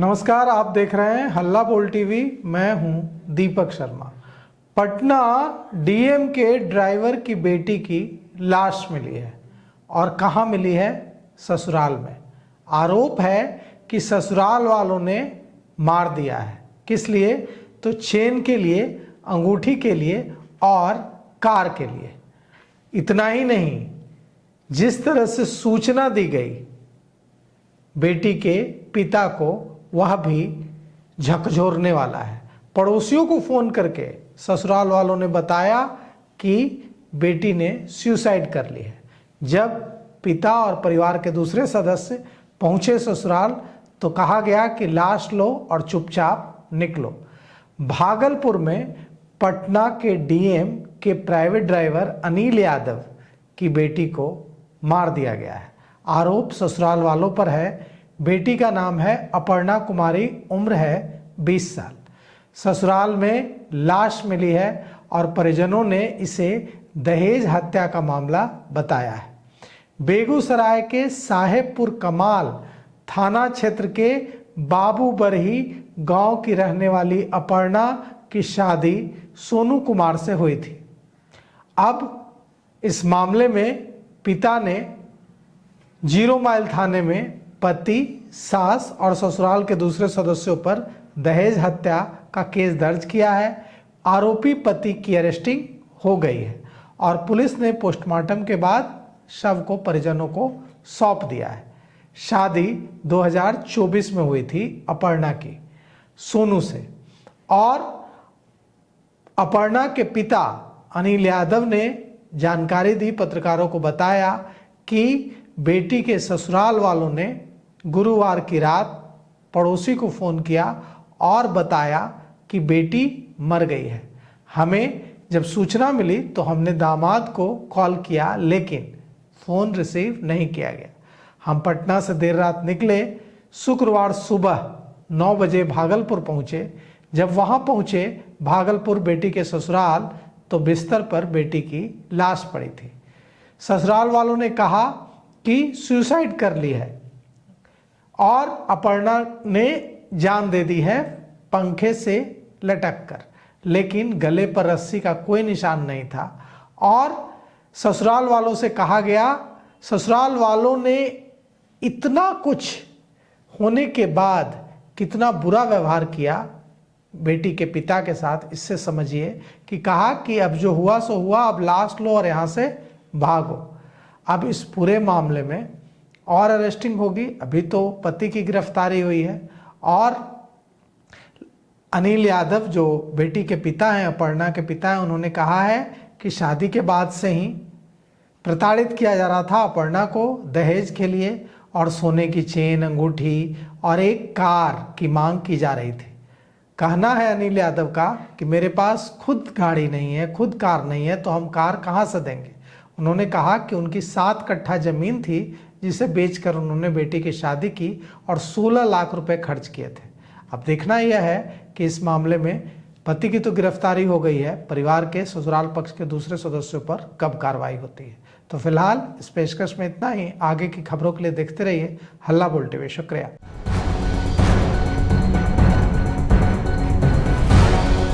नमस्कार, आप देख रहे हैं हल्ला बोल टीवी। मैं हूं दीपक शर्मा। पटना डीएम के ड्राइवर की बेटी की लाश मिली है और कहां मिली है? ससुराल में। आरोप है कि ससुराल वालों ने मार दिया है। किस लिए? तो चेन के लिए, अंगूठी के लिए और कार के लिए। इतना ही नहीं, जिस तरह से सूचना दी गई बेटी के पिता को, वह भी झकझोरने वाला है। पड़ोसियों को फोन करके ससुराल वालों ने बताया कि बेटी ने सुसाइड कर ली है। जब पिता और परिवार के दूसरे सदस्य पहुंचे ससुराल तो कहा गया कि लाश लो और चुपचाप निकलो। भागलपुर में पटना के डीएम के प्राइवेट ड्राइवर अनिल यादव की बेटी को मार दिया गया है। आरोप ससुराल वालों पर है। बेटी का नाम है अपर्णा कुमारी, उम्र है 20 साल। ससुराल में लाश मिली है और परिजनों ने इसे दहेज हत्या का मामला बताया है। बेगूसराय के साहेबपुर कमाल थाना क्षेत्र के बाबू बरही गांव की रहने वाली अपर्णा की शादी सोनू कुमार से हुई थी। अब इस मामले में पिता ने 0 माइल थाने में पति, सास और ससुराल के दूसरे सदस्यों पर दहेज हत्या का केस दर्ज किया है। आरोपी पति की अरेस्टिंग हो गई है और पुलिस ने पोस्टमार्टम के बाद शव को परिजनों को सौंप दिया है। शादी 2024 में हुई थी अपर्णा की सोनू से और अपर्णा के पिता अनिल यादव ने जानकारी दी, पत्रकारों को बताया कि बेटी के ससुराल वालों ने गुरुवार की रात पड़ोसी को फ़ोन किया और बताया कि बेटी मर गई है। हमें जब सूचना मिली तो हमने दामाद को कॉल किया, लेकिन फ़ोन रिसीव नहीं किया गया। हम पटना से देर रात निकले। शुक्रवार सुबह 9 बजे भागलपुर पहुँचे। जब वहाँ पहुँचे भागलपुर बेटी के ससुराल तो बिस्तर पर बेटी की लाश पड़ी थी। ससुराल वालों ने कहा कि सुसाइड कर ली है और अपर्णा ने जान दे दी है पंखे से लटक कर, लेकिन गले पर रस्सी का कोई निशान नहीं था। और ससुराल वालों से कहा गया, ससुराल वालों ने इतना कुछ होने के बाद कितना बुरा व्यवहार किया बेटी के पिता के साथ, इससे समझिए कि कहा कि अब जो हुआ सो हुआ, अब लाश लो और यहाँ से भागो। अब इस पूरे मामले में और अरेस्टिंग होगी। अभी तो पति की गिरफ्तारी हुई है और अनिल यादव जो बेटी के पिता हैं, अपर्णा के पिता हैं, उन्होंने कहा है कि शादी के बाद से ही प्रताड़ित किया जा रहा था अपर्णा को दहेज के लिए और सोने की चेन, अंगूठी और एक कार की मांग की जा रही थी। कहना है अनिल यादव का कि मेरे पास खुद गाड़ी नहीं है, खुद कार नहीं है, तो हम कार कहाँ से देंगे। उन्होंने कहा कि उनकी 7 कट्ठा जमीन थी जिसे बेचकर उन्होंने बेटी की शादी की और 16 लाख रुपए खर्च किए थे। अब देखना यह है कि इस मामले में पति की तो गिरफ्तारी हो गई है, परिवार के ससुराल पक्ष के दूसरे सदस्यों पर कब कार्रवाई होती है। तो फिलहाल इस पेशकश में इतना ही। आगे की खबरों के लिए देखते रहिए हल्ला बोल टीवी। शुक्रिया।